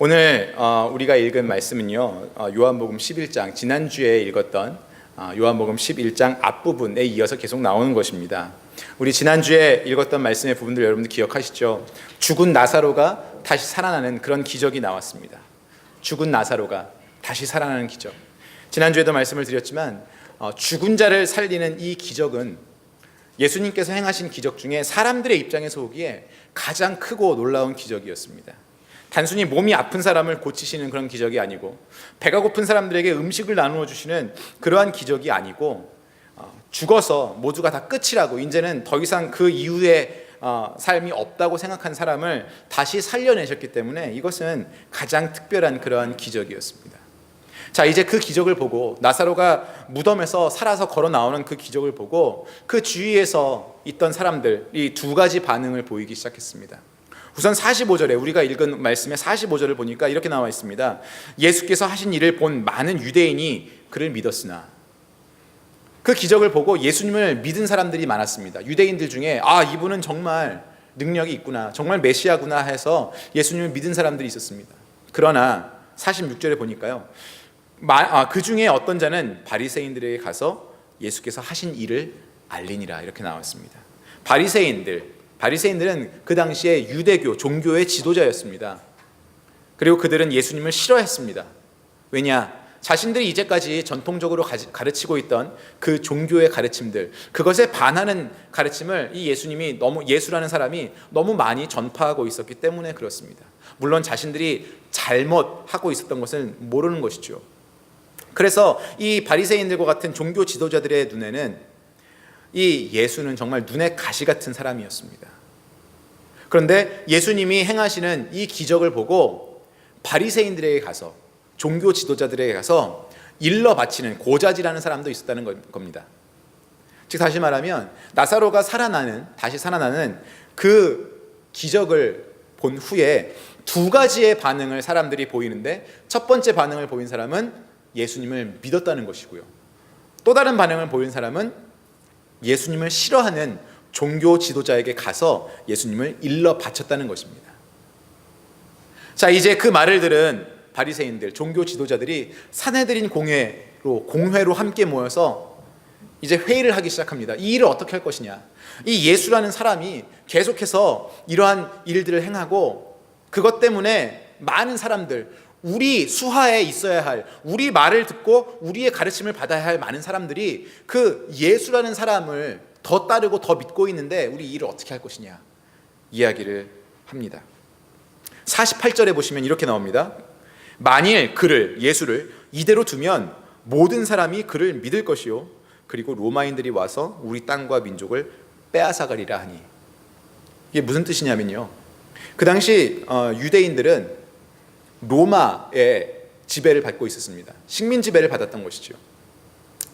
오늘 우리가 읽은 말씀은요, 요한복음 11장, 지난주에 읽었던 요한복음 11장 앞부분에 이어서 계속 나오는 것입니다. 우리 지난주에 읽었던 말씀의 부분들 여러분들 기억하시죠? 죽은 나사로가 다시 살아나는 그런 기적이 나왔습니다. 죽은 나사로가 다시 살아나는 기적. 지난주에도 말씀을 드렸지만 죽은 자를 살리는 이 기적은 예수님께서 행하신 기적 중에 사람들의 입장에서 보기에 가장 크고 놀라운 기적이었습니다. 단순히 몸이 아픈 사람을 고치시는 그런 기적이 아니고, 배가 고픈 사람들에게 음식을 나누어 주시는 그러한 기적이 아니고, 죽어서 모두가 다 끝이라고 이제는 더 이상 그 이후에 삶이 없다고 생각한 사람을 다시 살려내셨기 때문에 이것은 가장 특별한 그러한 기적이었습니다. 자, 이제 그 기적을 보고, 나사로가 무덤에서 살아서 걸어 나오는 그 기적을 보고 그 주위에서 있던 사람들이 두 가지 반응을 보이기 시작했습니다. 우선 45절에 우리가 읽은 말씀의 45절을 보니까 이렇게 나와 있습니다. 예수께서 하신 일을 본 많은 유대인이 그를 믿었으나, 그 기적을 보고 예수님을 믿은 사람들이 많았습니다. 유대인들 중에 이분은 정말 능력이 있구나, 정말 메시아구나 해서 예수님을 믿은 사람들이 있었습니다. 그러나 46절에 보니까요, 그 중에 어떤 자는 바리새인들에게 가서 예수께서 하신 일을 알리니라, 이렇게 나왔습니다. 바리새인들은 그 당시에 유대교 종교의 지도자였습니다. 그리고 그들은 예수님을 싫어했습니다. 왜냐? 자신들이 이제까지 전통적으로 가르치고 있던 그 종교의 가르침들, 그것에 반하는 가르침을 이 예수라는 사람이 너무 많이 전파하고 있었기 때문에 그렇습니다. 물론 자신들이 잘못하고 있었던 것을 모르는 것이죠. 그래서 이 바리새인들과 같은 종교 지도자들의 눈에는 이 예수는 정말 눈에 가시 같은 사람이었습니다. 그런데 예수님이 행하시는 이 기적을 보고 바리새인들에게 가서, 종교 지도자들에게 가서 일러 바치는 고자질하는 사람도 있었다는 겁니다. 즉 다시 말하면 나사로가 다시 살아나는 그 기적을 본 후에 두 가지의 반응을 사람들이 보이는데, 첫 번째 반응을 보인 사람은 예수님을 믿었다는 것이고요, 또 다른 반응을 보인 사람은 예수님을 싫어하는 종교 지도자에게 가서 예수님을 일러 바쳤다는 것입니다. 자, 이제 그 말을 들은 바리새인들, 종교 지도자들이 산헤드린 공회로 함께 모여서 이제 회의를 하기 시작합니다. 이 일을 어떻게 할 것이냐, 이 예수라는 사람이 계속해서 이러한 일들을 행하고 그것 때문에 많은 사람들, 우리 수하에 있어야 할, 우리 말을 듣고 우리의 가르침을 받아야 할 많은 사람들이 그 예수라는 사람을 더 따르고 더 믿고 있는데 우리 이 일을 어떻게 할 것이냐 이야기를 합니다. 48절에 보시면 이렇게 나옵니다. 만일 예수를 이대로 두면 모든 사람이 그를 믿을 것이요, 그리고 로마인들이 와서 우리 땅과 민족을 빼앗아가리라 하니. 이게 무슨 뜻이냐면요, 그 당시 유대인들은 로마의 지배를 받고 있었습니다. 식민 지배를 받았던 것이죠.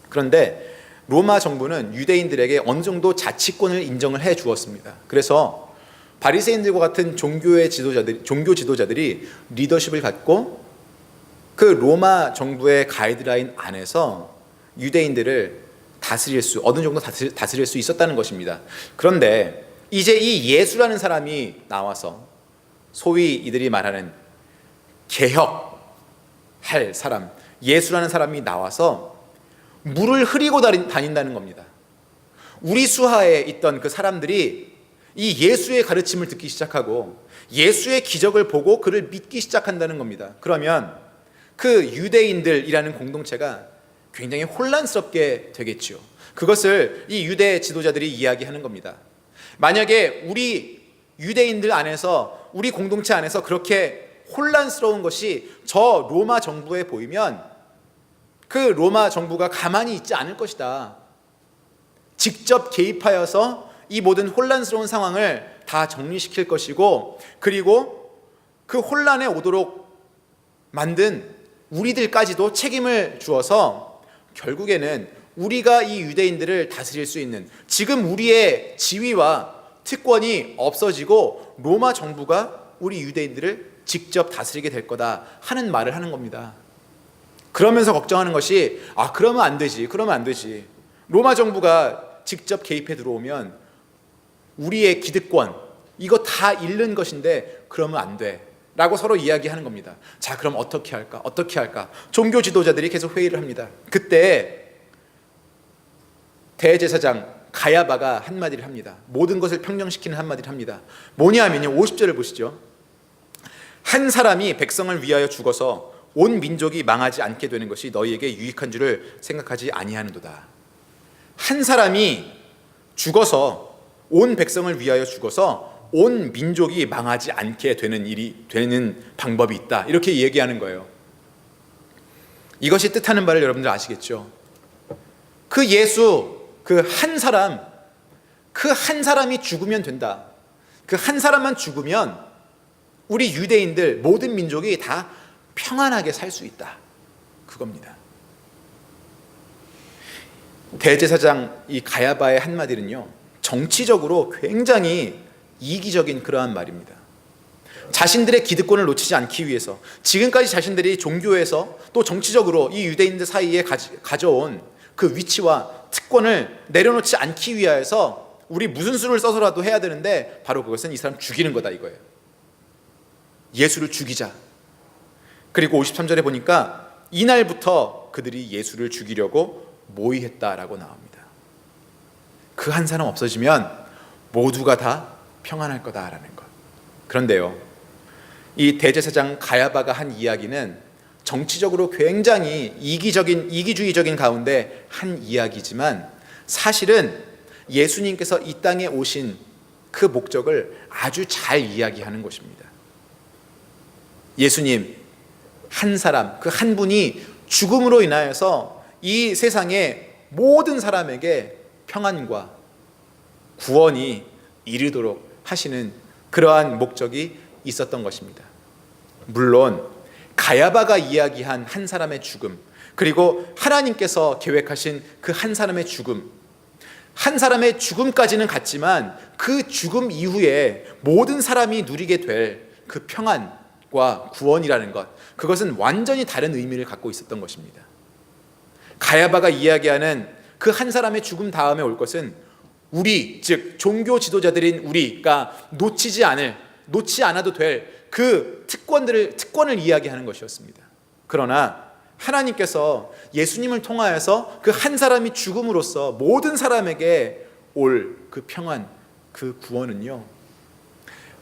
그런데 로마 정부는 유대인들에게 어느 정도 자치권을 인정을 해 주었습니다. 그래서 바리새인들과 같은 종교 지도자들이 리더십을 갖고 그 로마 정부의 가이드라인 안에서 유대인들을 어느 정도 다스릴 수 있었다는 것입니다. 그런데 이제 이 예수라는 사람이 나와서, 소위 이들이 말하는 개혁할 사람, 예수라는 사람이 나와서 물을 흐리고 다닌다는 겁니다. 우리 수하에 있던 그 사람들이 이 예수의 가르침을 듣기 시작하고 예수의 기적을 보고 그를 믿기 시작한다는 겁니다. 그러면 그 유대인들이라는 공동체가 굉장히 혼란스럽게 되겠죠. 그것을 이 유대 지도자들이 이야기하는 겁니다. 만약에 우리 유대인들 안에서, 우리 공동체 안에서 그렇게 혼란스러운 것이 저 로마 정부에 보이면 그 로마 정부가 가만히 있지 않을 것이다. 직접 개입하여서 이 모든 혼란스러운 상황을 다 정리시킬 것이고, 그리고 그 혼란에 오도록 만든 우리들까지도 책임을 주어서 결국에는 우리가 이 유대인들을 다스릴 수 있는, 지금 우리의 지위와 특권이 없어지고 로마 정부가 우리 유대인들을 직접 다스리게 될 거다 하는 말을 하는 겁니다. 그러면서 걱정하는 것이, 그러면 안 되지. 로마 정부가 직접 개입해 들어오면 우리의 기득권, 이거 다 잃는 것인데 그러면 안 돼. 라고 서로 이야기하는 겁니다. 자, 그럼 어떻게 할까? 어떻게 할까? 종교 지도자들이 계속 회의를 합니다. 그때 대제사장 가야바가 한마디를 합니다. 모든 것을 평정시키는 한마디를 합니다. 뭐냐면요, 50절을 보시죠. 한 사람이 백성을 위하여 죽어서 온 민족이 망하지 않게 되는 것이 너희에게 유익한 줄을 생각하지 아니하는도다. 한 사람이 죽어서, 온 백성을 위하여 죽어서 온 민족이 망하지 않게 되는 방법이 있다, 이렇게 얘기하는 거예요. 이것이 뜻하는 바를 여러분들 아시겠죠? 그 예수, 그 한 사람이 죽으면 된다. 그 한 사람만 죽으면 우리 유대인들 모든 민족이 다 평안하게 살 수 있다, 그겁니다. 대제사장 이 가야바의 한마디는요, 정치적으로 굉장히 이기적인 그러한 말입니다. 자신들의 기득권을 놓치지 않기 위해서, 지금까지 자신들이 종교에서 또 정치적으로 이 유대인들 사이에 가져온 그 위치와 특권을 내려놓지 않기 위하여서 우리 무슨 수를 써서라도 해야 되는데, 바로 그것은 이 사람 죽이는 거다, 이거예요. 예수를 죽이자. 그리고 53절에 보니까 이날부터 그들이 예수를 죽이려고 모의했다라고 나옵니다. 그 한 사람 없어지면 모두가 다 평안할 거다라는 것. 그런데요, 이 대제사장 가야바가 한 이야기는 정치적으로 굉장히 이기주의적인 가운데 한 이야기지만, 사실은 예수님께서 이 땅에 오신 그 목적을 아주 잘 이야기하는 것입니다. 예수님 한 사람, 그 한 분이 죽음으로 인하여서 이 세상의 모든 사람에게 평안과 구원이 이르도록 하시는 그러한 목적이 있었던 것입니다. 물론 가야바가 이야기한 한 사람의 죽음, 그리고 하나님께서 계획하신 그 한 사람의 죽음, 한 사람의 죽음까지는 같지만 그 죽음 이후에 모든 사람이 누리게 될 그 평안과 구원이라는 것, 그것은 완전히 다른 의미를 갖고 있었던 것입니다. 가야바가 이야기하는 그 한 사람의 죽음 다음에 올 것은 우리, 즉 종교 지도자들인 우리가 놓지 않아도 될 그 특권을 이야기하는 것이었습니다. 그러나 하나님께서 예수님을 통하여서 그 한 사람이 죽음으로써 모든 사람에게 올 그 평안, 그 구원은요,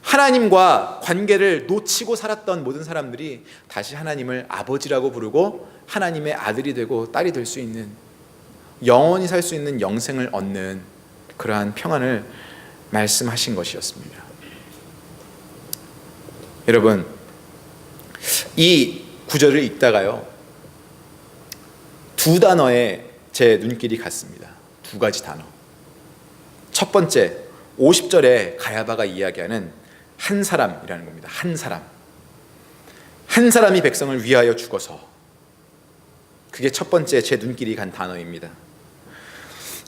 하나님과 관계를 놓치고 살았던 모든 사람들이 다시 하나님을 아버지라고 부르고 하나님의 아들이 되고 딸이 될 수 있는, 영원히 살 수 있는 영생을 얻는 그러한 평안을 말씀하신 것이었습니다. 여러분, 이 구절을 읽다가요, 두 단어에 제 눈길이 갔습니다. 두 가지 단어. 첫 번째, 50절에 가야바가 이야기하는 한 사람이라는 겁니다. 한 사람. 한 사람이 백성을 위하여 죽어서. 그게 첫 번째 제 눈길이 간 단어입니다.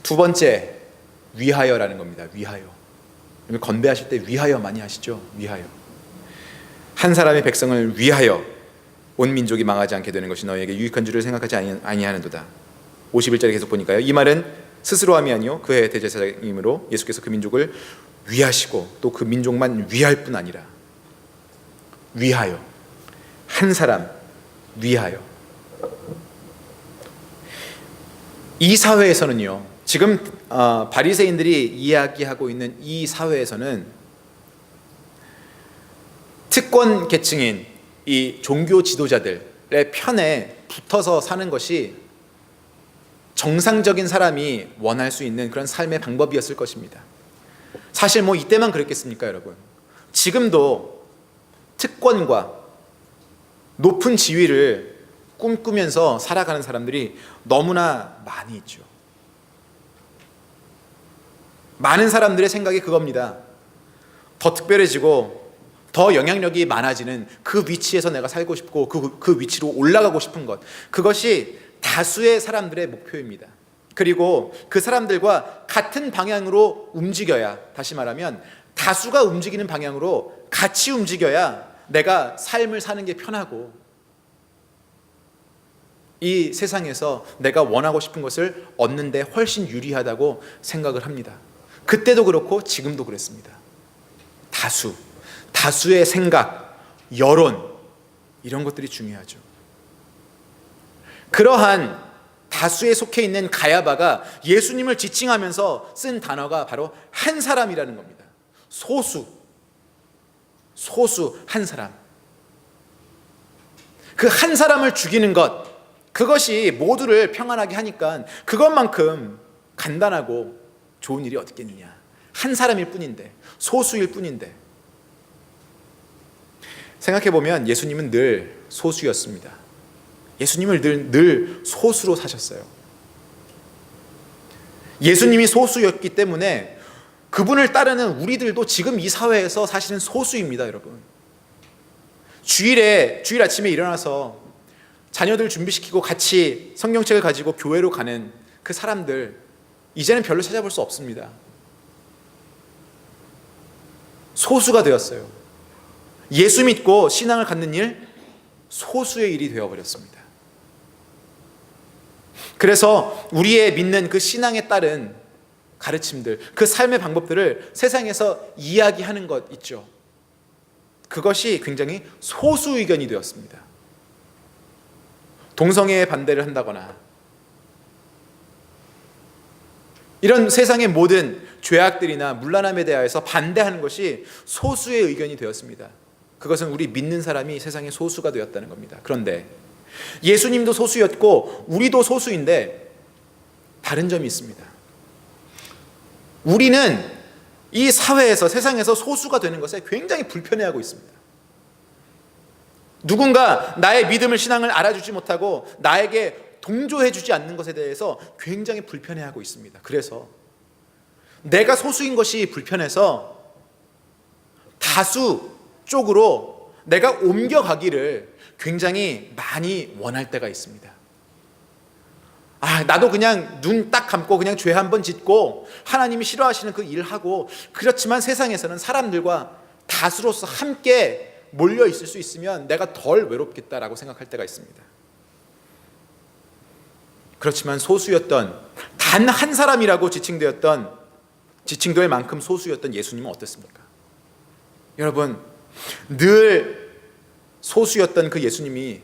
두 번째, 위하여라는 겁니다. 위하여. 건배하실 때 위하여 많이 하시죠? 위하여. 한 사람의 백성을 위하여 온 민족이 망하지 않게 되는 것이 너희에게 유익한 줄을 생각하지 아니하는도다. 51절에 계속 보니까요, 이 말은 스스로 함이 아니요 그의 대제사장이므로 예수께서 그 민족을 위하시고 또 그 민족만 위할 뿐 아니라, 위하여, 한 사람 위하여. 이 사회에서는요, 지금 바리새인들이 이야기하고 있는 이 사회에서는 특권 계층인 이 종교 지도자들의 편에 붙어서 사는 것이 정상적인 사람이 원할 수 있는 그런 삶의 방법이었을 것입니다. 사실 뭐 이때만 그랬겠습니까, 여러분? 지금도 특권과 높은 지위를 꿈꾸면서 살아가는 사람들이 너무나 많이 있죠. 많은 사람들의 생각이 그겁니다. 더 특별해지고 더 영향력이 많아지는 그 위치에서 내가 살고 싶고 그 위치로 올라가고 싶은 것, 그것이 다수의 사람들의 목표입니다. 그리고 그 사람들과 같은 방향으로 움직여야, 다시 말하면 다수가 움직이는 방향으로 같이 움직여야 내가 삶을 사는 게 편하고 이 세상에서 내가 원하고 싶은 것을 얻는 데 훨씬 유리하다고 생각을 합니다. 그때도 그렇고 지금도 그랬습니다. 다수의 생각, 여론, 이런 것들이 중요하죠. 그러한 다수에 속해 있는 가야바가 예수님을 지칭하면서 쓴 단어가 바로 한 사람이라는 겁니다. 소수 한 사람. 그 한 사람을 죽이는 것, 그것이 모두를 평안하게 하니까 그것만큼 간단하고 좋은 일이 어디 있겠느냐. 한 사람일 뿐인데, 소수일 뿐인데. 생각해보면 예수님은 늘 소수였습니다. 예수님을 늘 소수로 사셨어요. 예수님이 소수였기 때문에 그분을 따르는 우리들도 지금 이 사회에서 사실은 소수입니다, 여러분. 주일 아침에 일어나서 자녀들 준비시키고 같이 성경책을 가지고 교회로 가는 그 사람들, 이제는 별로 찾아볼 수 없습니다. 소수가 되었어요. 예수 믿고 신앙을 갖는 일, 소수의 일이 되어버렸습니다. 그래서 우리의 믿는 그 신앙에 따른 가르침들, 그 삶의 방법들을 세상에서 이야기하는 것 있죠. 그것이 굉장히 소수 의견이 되었습니다. 동성애에 반대를 한다거나 이런 세상의 모든 죄악들이나 문란함에 대하여서 반대하는 것이 소수의 의견이 되었습니다. 그것은 우리 믿는 사람이 세상의 소수가 되었다는 겁니다. 그런데 예수님도 소수였고 우리도 소수인데 다른 점이 있습니다. 우리는 이 사회에서, 세상에서 소수가 되는 것에 굉장히 불편해하고 있습니다. 누군가 나의 믿음을, 신앙을 알아주지 못하고 나에게 동조해주지 않는 것에 대해서 굉장히 불편해하고 있습니다. 그래서 내가 소수인 것이 불편해서 다수 쪽으로 내가 옮겨가기를 굉장히 많이 원할 때가 있습니다. 나도 그냥 눈 딱 감고 그냥 죄 한번 짓고 하나님이 싫어하시는 그 일하고, 그렇지만 세상에서는 사람들과 다수로서 함께 몰려 있을 수 있으면 내가 덜 외롭겠다라고 생각할 때가 있습니다. 그렇지만 소수였던, 단 한 사람이라고 지칭될 만큼 소수였던 예수님은 어땠습니까? 여러분, 늘 소수였던 그 예수님이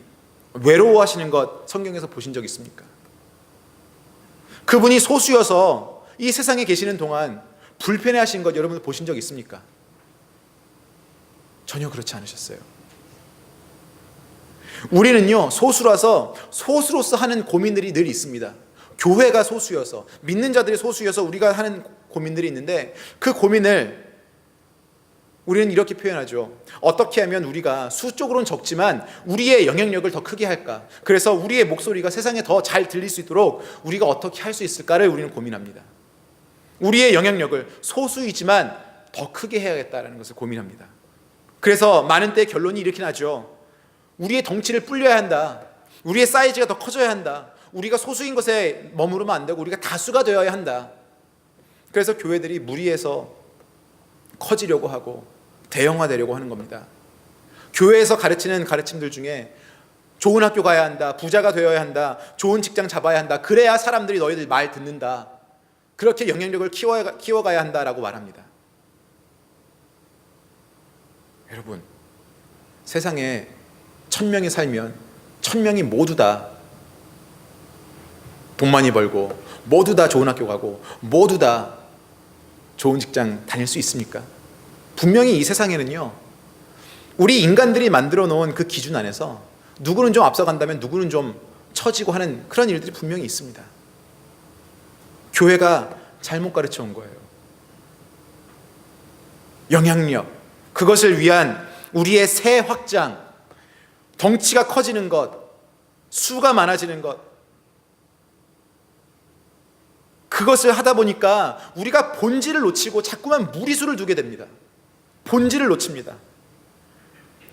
외로워하시는 것 성경에서 보신 적 있습니까? 그분이 소수여서 이 세상에 계시는 동안 불편해하신 것 여러분 보신 적 있습니까? 전혀 그렇지 않으셨어요. 우리는요, 소수라서 소수로서 하는 고민들이 늘 있습니다. 교회가 소수여서, 믿는 자들이 소수여서 우리가 하는 고민들이 있는데, 그 고민을 우리는 이렇게 표현하죠. 어떻게 하면 우리가 수적으로는 적지만 우리의 영향력을 더 크게 할까? 그래서 우리의 목소리가 세상에 더 잘 들릴 수 있도록 우리가 어떻게 할 수 있을까를 우리는 고민합니다. 우리의 영향력을 소수이지만 더 크게 해야겠다는 것을 고민합니다. 그래서 많은 때 결론이 이렇게 나죠. 우리의 덩치를 불려야 한다. 우리의 사이즈가 더 커져야 한다. 우리가 소수인 것에 머무르면 안 되고 우리가 다수가 되어야 한다. 그래서 교회들이 무리해서 커지려고 하고 대형화되려고 하는 겁니다. 교회에서 가르치는 가르침들 중에 좋은 학교 가야 한다, 부자가 되어야 한다, 좋은 직장 잡아야 한다, 그래야 사람들이 너희들 말 듣는다, 그렇게 영향력을 키워가야 한다라고 말합니다. 여러분, 세상에 1000명이 살면 1000명이 모두 다 돈 많이 벌고 모두 다 좋은 학교 가고 모두 다 좋은 직장 다닐 수 있습니까? 분명히 이 세상에는요, 우리 인간들이 만들어 놓은 그 기준 안에서 누구는 좀 앞서간다면 누구는 좀 처지고 하는 그런 일들이 분명히 있습니다. 교회가 잘못 가르쳐 온 거예요. 영향력, 그것을 위한 우리의 새 확장, 덩치가 커지는 것, 수가 많아지는 것, 그것을 하다 보니까 우리가 본질을 놓치고 자꾸만 무리수를 두게 됩니다. 본질을 놓칩니다.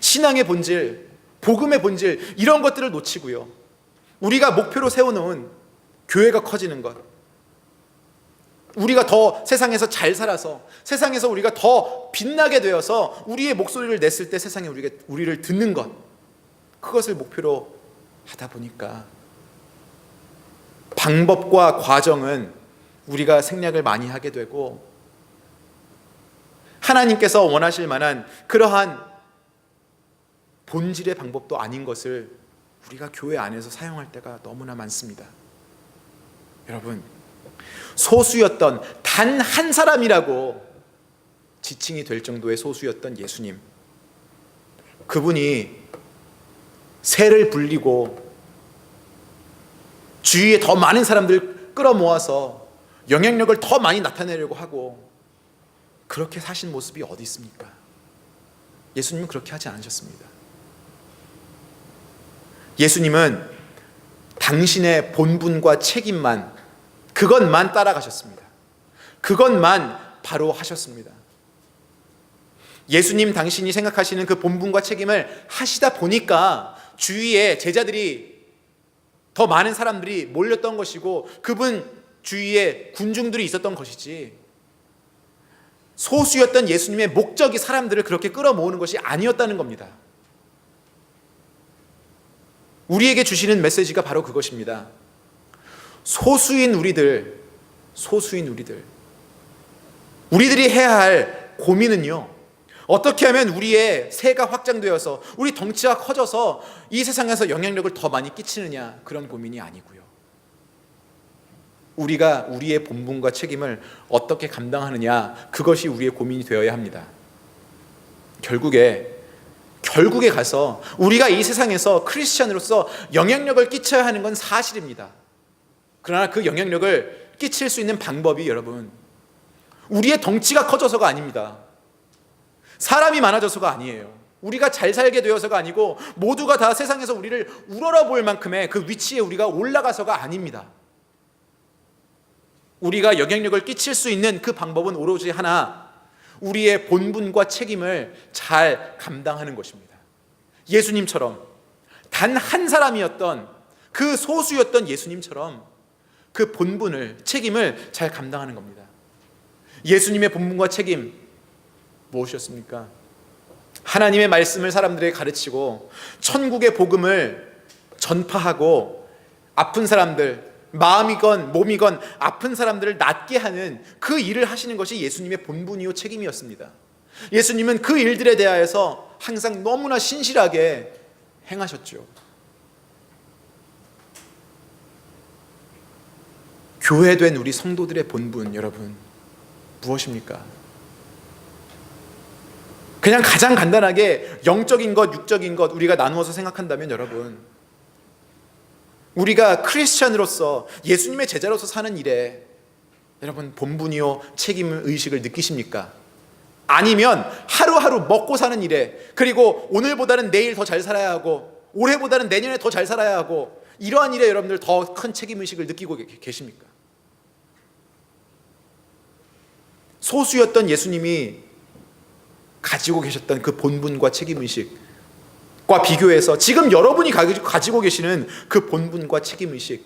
신앙의 본질, 복음의 본질, 이런 것들을 놓치고요, 우리가 목표로 세워놓은 교회가 커지는 것, 우리가 더 세상에서 잘 살아서, 세상에서 우리가 더 빛나게 되어서 우리의 목소리를 냈을 때 세상에 우리를 듣는 것, 그것을 목표로 하다 보니까 방법과 과정은 우리가 생략을 많이 하게 되고, 하나님께서 원하실 만한 그러한 본질의 방법도 아닌 것을 우리가 교회 안에서 사용할 때가 너무나 많습니다. 여러분, 소수였던 단 한 사람이라고 지칭이 될 정도의 소수였던 예수님, 그분이 새를 불리고 주위에 더 많은 사람들을 끌어모아서 영향력을 더 많이 나타내려고 하고 그렇게 사신 모습이 어디 있습니까? 예수님은 그렇게 하지 않으셨습니다. 예수님은 당신의 본분과 책임만, 그것만 따라가셨습니다. 그것만 바로 하셨습니다. 예수님 당신이 생각하시는 그 본분과 책임을 하시다 보니까 주위에 제자들이, 더 많은 사람들이 몰렸던 것이고 그분 주위에 군중들이 있었던 것이지, 소수였던 예수님의 목적이 사람들을 그렇게 끌어모으는 것이 아니었다는 겁니다. 우리에게 주시는 메시지가 바로 그것입니다. 소수인 우리들이 해야 할 고민은요, 어떻게 하면 우리의 세가 확장되어서 우리 덩치가 커져서 이 세상에서 영향력을 더 많이 끼치느냐, 그런 고민이 아니고요, 우리가 우리의 본분과 책임을 어떻게 감당하느냐, 그것이 우리의 고민이 되어야 합니다. 결국에 가서 우리가 이 세상에서 크리스찬으로서 영향력을 끼쳐야 하는 건 사실입니다. 그러나 그 영향력을 끼칠 수 있는 방법이, 여러분, 우리의 덩치가 커져서가 아닙니다. 사람이 많아져서가 아니에요. 우리가 잘 살게 되어서가 아니고 모두가 다 세상에서 우리를 우러러 볼 만큼의 그 위치에 우리가 올라가서가 아닙니다. 우리가 영향력을 끼칠 수 있는 그 방법은 오로지 하나, 우리의 본분과 책임을 잘 감당하는 것입니다. 예수님처럼 단 한 사람이었던 그 소수였던 예수님처럼 그 본분을, 책임을 잘 감당하는 겁니다. 예수님의 본분과 책임 무엇이었습니까? 하나님의 말씀을 사람들에게 가르치고 천국의 복음을 전파하고 아픈 사람들, 마음이건 몸이건 아픈 사람들을 낫게 하는 그 일을 하시는 것이 예수님의 본분이요 책임이었습니다. 예수님은 그 일들에 대하여서 항상 너무나 신실하게 행하셨죠. 교회된 우리 성도들의 본분, 여러분, 무엇입니까? 그냥 가장 간단하게 영적인 것, 육적인 것 우리가 나누어서 생각한다면, 여러분, 우리가 크리스찬으로서 예수님의 제자로서 사는 일에 여러분 본분이요 책임의식을 느끼십니까? 아니면 하루하루 먹고 사는 일에, 그리고 오늘보다는 내일 더 잘 살아야 하고 올해보다는 내년에 더 잘 살아야 하고 이러한 일에 여러분들 더 큰 책임의식을 느끼고 계십니까? 소수였던 예수님이 가지고 계셨던 그 본분과 책임의식과 비교해서 지금 여러분이 가지고 계시는 그 본분과 책임의식,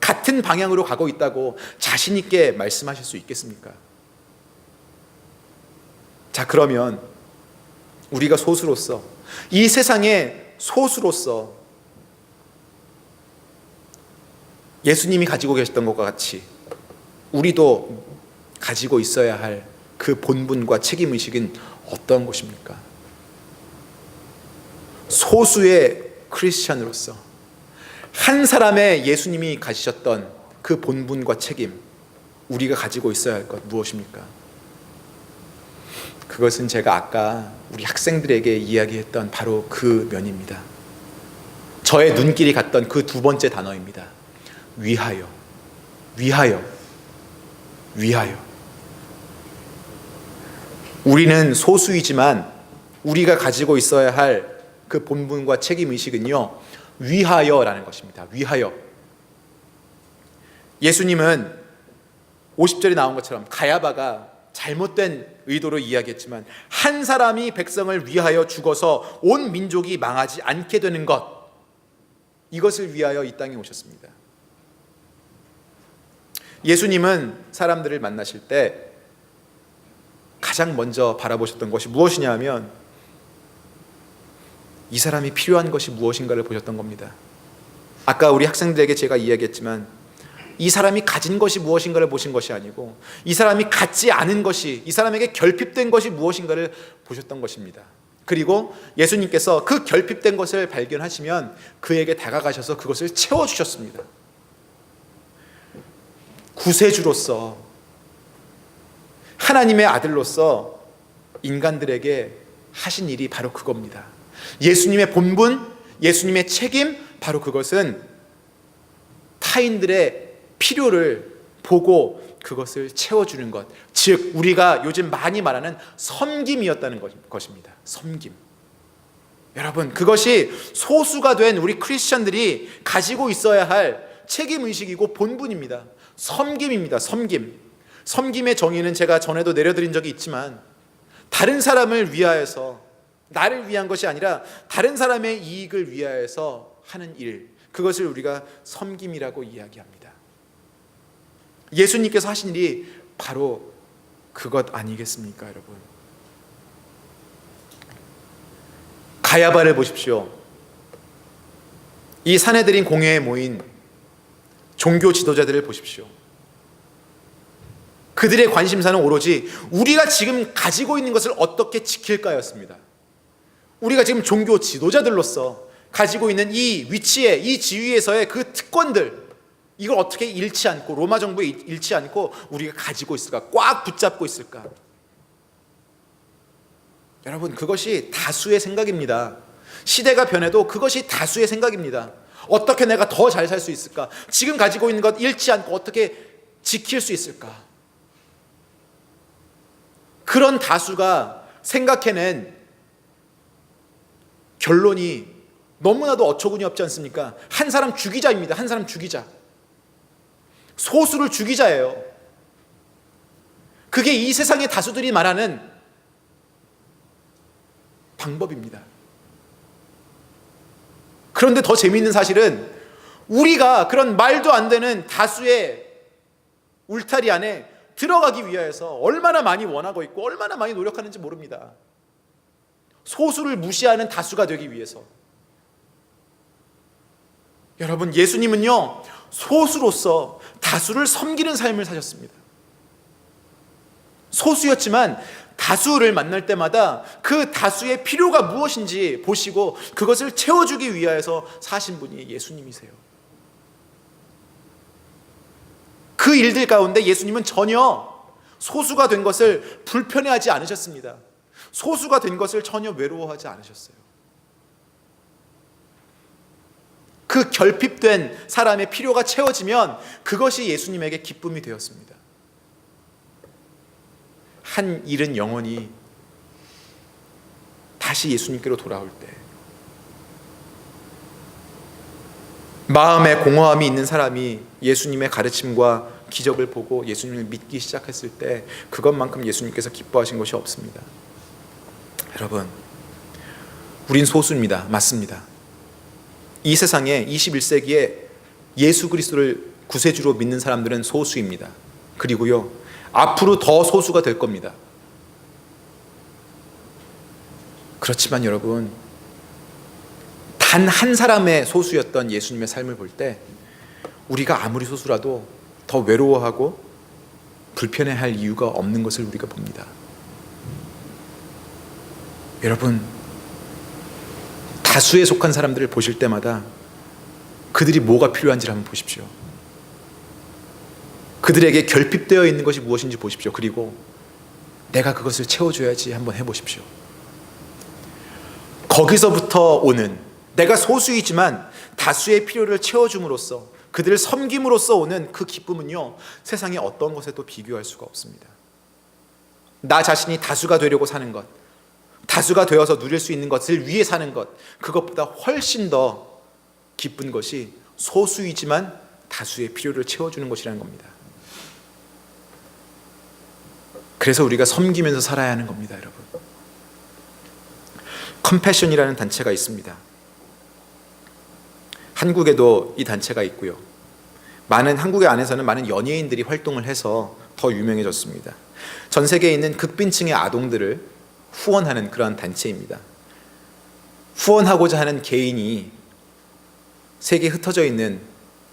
같은 방향으로 가고 있다고 자신 있게 말씀하실 수 있겠습니까? 자, 그러면 우리가 소수로서, 이 세상의 소수로서 예수님이 가지고 계셨던 것과 같이 우리도 가지고 있어야 할 그 본분과 책임의식은 어떤 것입니까? 소수의 크리스찬으로서 한 사람의 예수님이 가지셨던 그 본분과 책임, 우리가 가지고 있어야 할 것 무엇입니까? 그것은 제가 아까 우리 학생들에게 이야기했던 바로 그 면입니다. 저의 눈길이 갔던 그 두 번째 단어입니다. 위하여, 위하여, 위하여. 우리는 소수이지만 우리가 가지고 있어야 할 그 본분과 책임의식은요, 위하여라는 것입니다. 위하여. 예수님은 50절에 나온 것처럼 가야바가 잘못된 의도로 이야기했지만 한 사람이 백성을 위하여 죽어서 온 민족이 망하지 않게 되는 것, 이것을 위하여 이 땅에 오셨습니다. 예수님은 사람들을 만나실 때 가장 먼저 바라보셨던 것이 무엇이냐 하면 이 사람이 필요한 것이 무엇인가를 보셨던 겁니다. 아까 우리 학생들에게 제가 이야기했지만 이 사람이 가진 것이 무엇인가를 보신 것이 아니고 이 사람이 갖지 않은 것이, 이 사람에게 결핍된 것이 무엇인가를 보셨던 것입니다. 그리고 예수님께서 그 결핍된 것을 발견하시면 그에게 다가가셔서 그것을 채워주셨습니다. 구세주로서, 하나님의 아들로서 인간들에게 하신 일이 바로 그겁니다. 예수님의 본분, 예수님의 책임, 바로 그것은 타인들의 필요를 보고 그것을 채워주는 것, 즉 우리가 요즘 많이 말하는 섬김이었다는 것입니다. 섬김. 여러분, 그것이 소수가 된 우리 크리스천들이 가지고 있어야 할 책임의식이고 본분입니다. 섬김입니다. 섬김. 섬김의 정의는 제가 전에도 내려드린 적이 있지만, 다른 사람을 위하여서, 나를 위한 것이 아니라 다른 사람의 이익을 위하여서 하는 일, 그것을 우리가 섬김이라고 이야기합니다. 예수님께서 하신 일이 바로 그것 아니겠습니까, 여러분? 가야바를 보십시오. 이 사내들인 공회에 모인 종교 지도자들을 보십시오. 그들의 관심사는 오로지 우리가 지금 가지고 있는 것을 어떻게 지킬까였습니다. 우리가 지금 종교 지도자들로서 가지고 있는 이 위치에, 이 지위에서의 그 특권들, 이걸 어떻게 잃지 않고, 로마 정부에 잃지 않고 우리가 가지고 있을까, 꽉 붙잡고 있을까? 여러분, 그것이 다수의 생각입니다. 시대가 변해도 그것이 다수의 생각입니다. 어떻게 내가 더 잘 살 수 있을까? 지금 가지고 있는 것 잃지 않고 어떻게 지킬 수 있을까? 그런 다수가 생각해낸 결론이 너무나도 어처구니 없지 않습니까? 한 사람 죽이자입니다. 한 사람 죽이자. 소수를 죽이자예요. 그게 이 세상의 다수들이 말하는 방법입니다. 그런데 더 재미있는 사실은 우리가 그런 말도 안 되는 다수의 울타리 안에 들어가기 위해서 얼마나 많이 원하고 있고 얼마나 많이 노력하는지 모릅니다. 소수를 무시하는 다수가 되기 위해서. 여러분, 예수님은요, 소수로서 다수를 섬기는 삶을 사셨습니다. 소수였지만 다수를 만날 때마다 그 다수의 필요가 무엇인지 보시고 그것을 채워주기 위하여서 사신 분이 예수님이세요. 그 일들 가운데 예수님은 전혀 소수가 된 것을 불편해하지 않으셨습니다. 소수가 된 것을 전혀 외로워하지 않으셨어요. 그 결핍된 사람의 필요가 채워지면 그것이 예수님에게 기쁨이 되었습니다. 한 잃은 영혼이 다시 예수님께로 돌아올 때, 마음에 공허함이 있는 사람이 예수님의 가르침과 기적을 보고 예수님을 믿기 시작했을 때 그것만큼 예수님께서 기뻐하신 것이 없습니다. 여러분, 우린 소수입니다. 맞습니다. 이 세상에 21세기에 예수 그리스도를 구세주로 믿는 사람들은 소수입니다. 그리고요, 앞으로 더 소수가 될 겁니다. 그렇지만 여러분, 단 한 사람의 소수였던 예수님의 삶을 볼 때 우리가 아무리 소수라도 더 외로워하고 불편해할 이유가 없는 것을 우리가 봅니다. 여러분, 다수에 속한 사람들을 보실 때마다 그들이 뭐가 필요한지를 한번 보십시오. 그들에게 결핍되어 있는 것이 무엇인지 보십시오. 그리고 내가 그것을 채워줘야지 한번 해보십시오. 거기서부터 오는, 내가 소수이지만 다수의 필요를 채워줌으로써, 그들을 섬김으로써 오는 그 기쁨은요, 세상의 어떤 것에도 비교할 수가 없습니다. 나 자신이 다수가 되려고 사는 것, 다수가 되어서 누릴 수 있는 것을 위해 사는 것, 그것보다 훨씬 더 기쁜 것이 소수이지만 다수의 필요를 채워주는 것이라는 겁니다. 그래서 우리가 섬기면서 살아야 하는 겁니다, 여러분. 컴패션이라는 단체가 있습니다. 한국에도 이 단체가 있고요. 한국의 안에서는 많은 연예인들이 활동을 해서 더 유명해졌습니다. 전 세계에 있는 극빈층의 아동들을 후원하는 그러한 단체입니다. 후원하고자 하는 개인이 세계에 흩어져 있는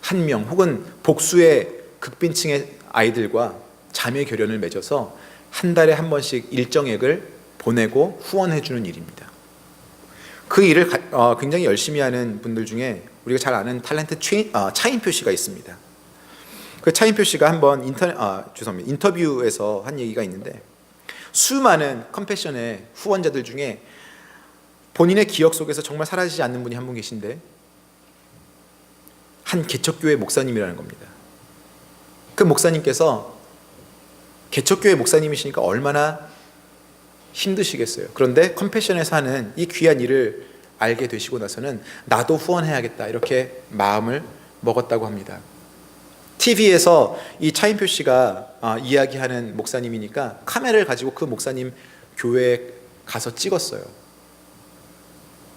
한 명 혹은 복수의 극빈층의 아이들과 자매 결연을 맺어서 한 달에 한 번씩 일정액을 보내고 후원해 주는 일입니다. 그 일을 굉장히 열심히 하는 분들 중에 우리가 잘 아는 탤런트 차인표 씨가 있습니다. 그 차인표 씨가 한번 인터뷰에서 한 얘기가 있는데, 수많은 컴패션의 후원자들 중에 본인의 기억 속에서 정말 사라지지 않는 분이 한 분 계신데, 한 개척교회 목사님이라는 겁니다. 그 목사님께서 개척교회 목사님이시니까 얼마나 힘드시겠어요. 그런데 컴패션에서 하는 이 귀한 일을 알게 되시고 나서는 나도 후원해야겠다, 이렇게 마음을 먹었다고 합니다. TV에서 이 차인표 씨가 이야기하는 목사님이니까 카메라를 가지고 그 목사님 교회에 가서 찍었어요.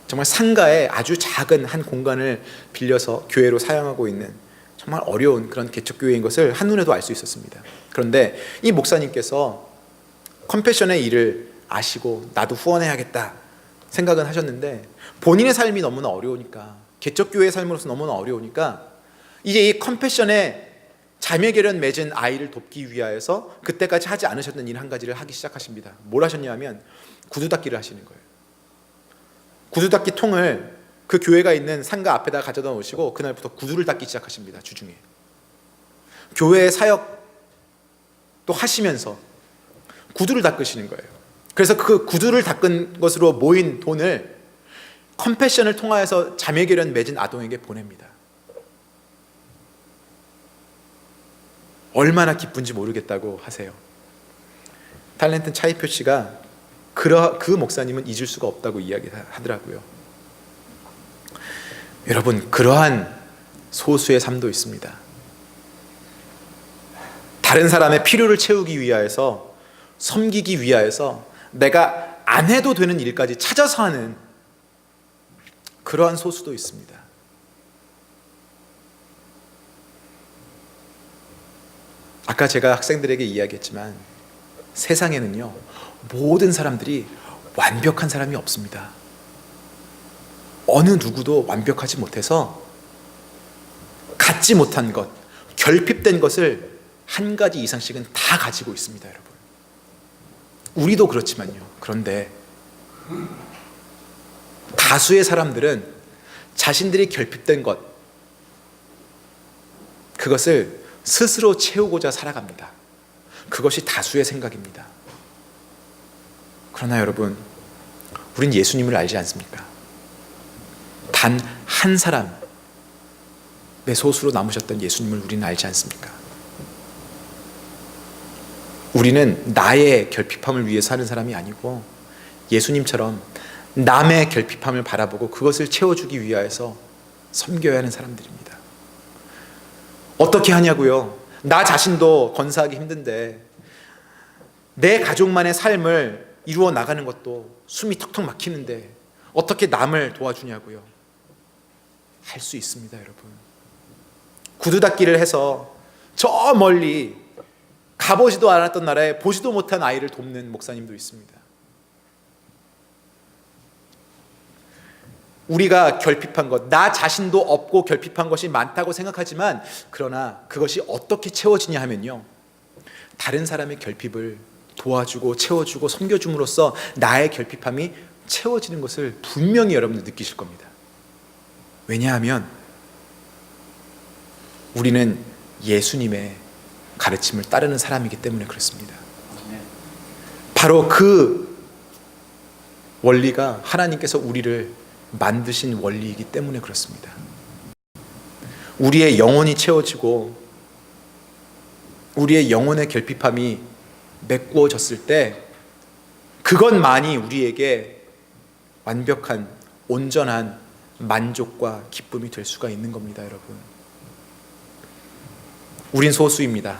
정말 상가에 아주 작은 한 공간을 빌려서 교회로 사용하고 있는 정말 어려운 그런 개척교회인 것을 한눈에도 알 수 있었습니다. 그런데 이 목사님께서 컴패션의 일을 아시고 나도 후원해야겠다 생각은 하셨는데, 본인의 삶이 너무나 어려우니까, 개척교회의 삶으로서 너무나 어려우니까 이제 이 컴패션의 자매결연 맺은 아이를 돕기 위하여서 그때까지 하지 않으셨던 일 한 가지를 하기 시작하십니다. 뭘 하셨냐면 구두 닦기를 하시는 거예요. 구두 닦기 통을 그 교회가 있는 상가 앞에다 가져다 놓으시고 그날부터 구두를 닦기 시작하십니다. 주중에 교회 사역도 하시면서 구두를 닦으시는 거예요. 그래서 그 구두를 닦은 것으로 모인 돈을 컴패션을 통하여서 자매결연 맺은 아동에게 보냅니다. 얼마나 기쁜지 모르겠다고 하세요. 탤런트 차인표 씨가 그 목사님은 잊을 수가 없다고 이야기하더라고요. 여러분, 그러한 소수의 삶도 있습니다. 다른 사람의 필요를 채우기 위하여서, 섬기기 위하여서 내가 안 해도 되는 일까지 찾아서 하는 그러한 소수도 있습니다. 아까 제가 학생들에게 이야기했지만 세상에는요, 모든 사람들이 완벽한 사람이 없습니다. 어느 누구도 완벽하지 못해서 갖지 못한 것, 결핍된 것을 한 가지 이상씩은 다 가지고 있습니다, 여러분. 우리도 그렇지만요. 그런데 다수의 사람들은 자신들이 결핍된 것, 그것을 스스로 채우고자 살아갑니다. 그것이 다수의 생각입니다. 그러나 여러분, 우린 예수님을 알지 않습니까? 단 한 사람, 내 소수로 남으셨던 예수님을 우리는 알지 않습니까? 우리는 나의 결핍함을 위해 사는 사람이 아니고 예수님처럼 남의 결핍함을 바라보고 그것을 채워주기 위하여서 섬겨야 하는 사람들입니다. 어떻게 하냐고요? 나 자신도 건사하기 힘든데 내 가족만의 삶을 이루어 나가는 것도 숨이 턱턱 막히는데 어떻게 남을 도와주냐고요? 할 수 있습니다, 여러분. 구두 닦기를 해서 저 멀리 가보지도 않았던 나라에 보지도 못한 아이를 돕는 목사님도 있습니다. 우리가 결핍한 것, 나 자신도 없고 결핍한 것이 많다고 생각하지만, 그러나 그것이 어떻게 채워지냐 하면요, 다른 사람의 결핍을 도와주고 채워주고 섬겨줌으로써 나의 결핍함이 채워지는 것을 분명히 여러분들 느끼실 겁니다. 왜냐하면 우리는 예수님의 가르침을 따르는 사람이기 때문에 그렇습니다. 바로 그 원리가 하나님께서 우리를 만드신 원리이기 때문에 그렇습니다. 우리의 영혼이 채워지고 우리의 영혼의 결핍함이 메꾸어졌을 때 그것만이 우리에게 완벽한 온전한 만족과 기쁨이 될 수가 있는 겁니다, 여러분. 우린 소수입니다.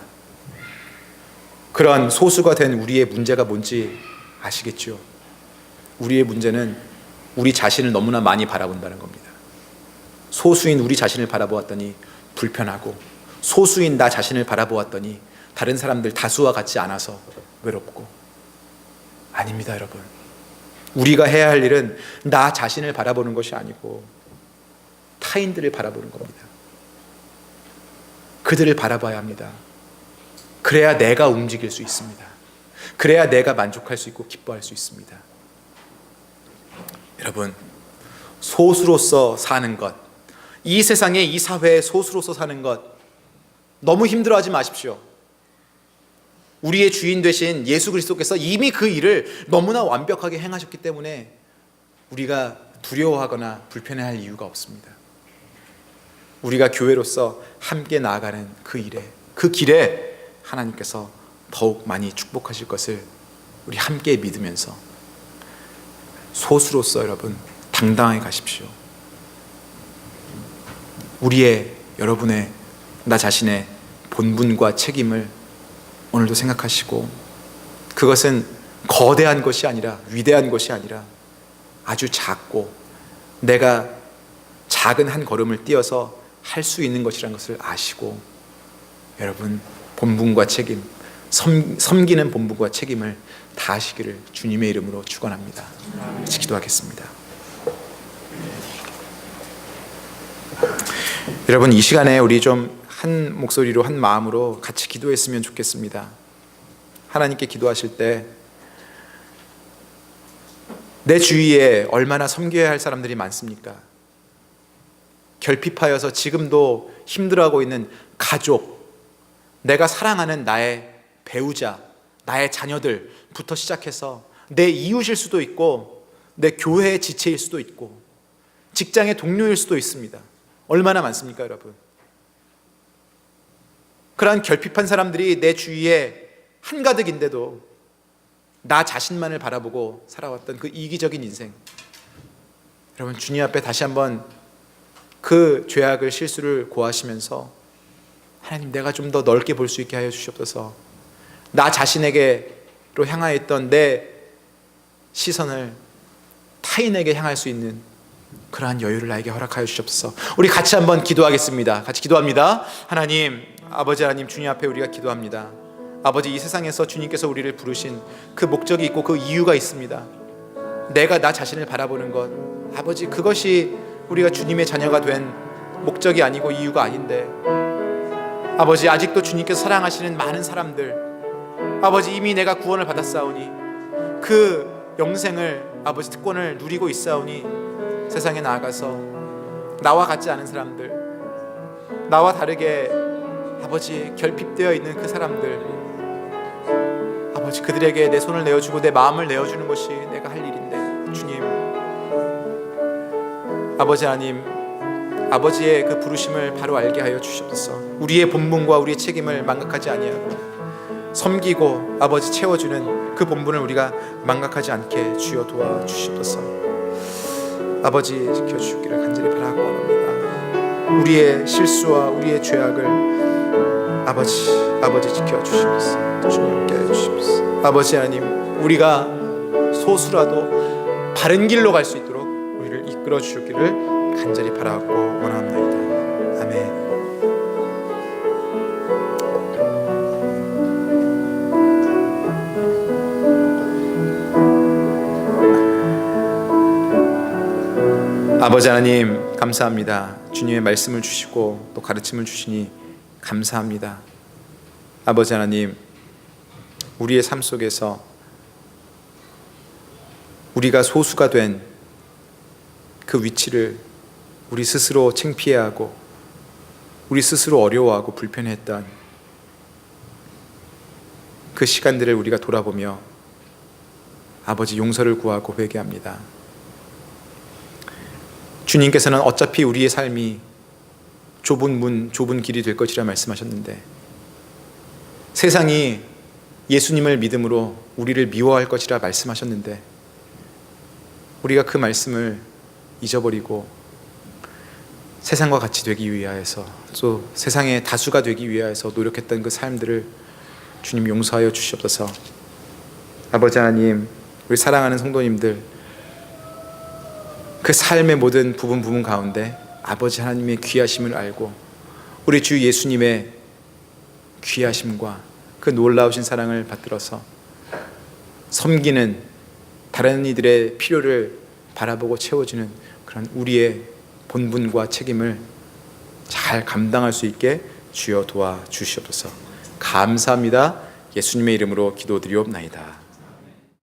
그런 소수가 된 우리의 문제가 뭔지 아시겠죠? 우리의 문제는 우리 자신을 너무나 많이 바라본다는 겁니다. 소수인 우리 자신을 바라보았더니 불편하고, 소수인 나 자신을 바라보았더니 다른 사람들 다수와 같지 않아서 외롭고. 아닙니다, 여러분. 우리가 해야 할 일은 나 자신을 바라보는 것이 아니고 타인들을 바라보는 겁니다. 그들을 바라봐야 합니다. 그래야 내가 움직일 수 있습니다. 그래야 내가 만족할 수 있고 기뻐할 수 있습니다. 여러분, 소수로서 사는 것, 이 세상에 이 사회의 소수로서 사는 것 너무 힘들어하지 마십시오. 우리의 주인 되신 예수 그리스도께서 이미 그 일을 너무나 완벽하게 행하셨기 때문에 우리가 두려워하거나 불편해할 이유가 없습니다. 우리가 교회로서 함께 나아가는 그 일에, 그 길에 하나님께서 더욱 많이 축복하실 것을 우리 함께 믿으면서 소수로서 여러분 당당하게 가십시오. 여러분의 나 자신의 본분과 책임을 오늘도 생각하시고, 그것은 거대한 것이 아니라, 위대한 것이 아니라 아주 작고 내가 작은 한 걸음을 띄어서 할 수 있는 것이라는 것을 아시고, 여러분 본분과 책임, 섬기는 본분과 책임을 다하시기를 주님의 이름으로 축원합니다. 같이 기도하겠습니다. 여러분, 이 시간에 우리 좀 한 목소리로 한 마음으로 같이 기도했으면 좋겠습니다. 하나님께 기도하실 때 내 주위에 얼마나 섬겨야 할 사람들이 많습니까? 결핍하여서 지금도 힘들어하고 있는 가족, 내가 사랑하는 나의 배우자, 나의 자녀들부터 시작해서 내 이웃일 수도 있고, 내 교회의 지체일 수도 있고, 직장의 동료일 수도 있습니다. 얼마나 많습니까, 여러분? 그러한 결핍한 사람들이 내 주위에 한가득인데도 나 자신만을 바라보고 살아왔던 그 이기적인 인생, 여러분 주님 앞에 다시 한번 그 죄악을, 실수를 고하시면서 하나님, 내가 좀 더 넓게 볼 수 있게 하여 주시옵소서. 나 자신에게로 향하였던 내 시선을 타인에게 향할 수 있는 그러한 여유를 나에게 허락하여 주시옵소서. 우리 같이 한번 기도하겠습니다. 같이 기도합니다. 하나님, 아버지 하나님, 주님 앞에 우리가 기도합니다. 아버지, 이 세상에서 주님께서 우리를 부르신 그 목적이 있고 그 이유가 있습니다. 내가 나 자신을 바라보는 것, 아버지, 그것이 우리가 주님의 자녀가 된 목적이 아니고 이유가 아닌데, 아버지, 아직도 주님께서 사랑하시는 많은 사람들, 아버지, 이미 내가 구원을 받았사오니 그 영생을, 아버지, 특권을 누리고 있사오니 세상에 나아가서 나와 같지 않은 사람들, 나와 다르게 아버지 결핍되어 있는 그 사람들, 아버지, 그들에게 내 손을 내어주고 내 마음을 내어주는 것이 내가 할 일인데, 주님, 아버지 하나님, 아버지의 그 부르심을 바로 알게 하여 주시옵소서. 우리의 본분과 우리의 책임을 망각하지 아니하고 섬기고 아버지 채워주는 그 본분을 우리가 망각하지 않게 주여 도와주시옵소서. 아버지, 지켜주시기를 간절히 바라고 원합니다. 우리의 실수와 우리의 죄악을 아버지 지켜주시옵소서. 주님 함께 해주시옵소서. 아버지 하나님, 우리가 소수라도 바른 길로 갈 수 있도록 우리를 이끌어 주시기를 간절히 바라고 원합니다. 아멘. 아버지 하나님, 감사합니다. 주님의 말씀을 주시고 또 가르침을 주시니 감사합니다. 아버지 하나님, 우리의 삶 속에서 우리가 소수가 된 그 위치를 우리 스스로 창피해하고 우리 스스로 어려워하고 불편했던 그 시간들을 우리가 돌아보며 아버지 용서를 구하고 회개합니다. 주님께서는 어차피 우리의 삶이 좁은 문, 좁은 길이 될 것이라 말씀하셨는데, 세상이 예수님을 믿음으로 우리를 미워할 것이라 말씀하셨는데, 우리가 그 말씀을 잊어버리고 세상과 같이 되기 위하여서, 또 세상의 다수가 되기 위하여서 노력했던 그 삶들을 주님 용서하여 주시옵소서. 아버지 하나님, 우리 사랑하는 성도님들, 그 삶의 모든 부분 가운데 아버지 하나님의 귀하심을 알고 우리 주 예수님의 귀하심과 그 놀라우신 사랑을 받들어서 섬기는, 다른 이들의 필요를 바라보고 채워주는 그런 우리의 본분과 책임을 잘 감당할 수 있게 주여 도와주시옵소서. 감사합니다. 예수님의 이름으로 기도드리옵나이다.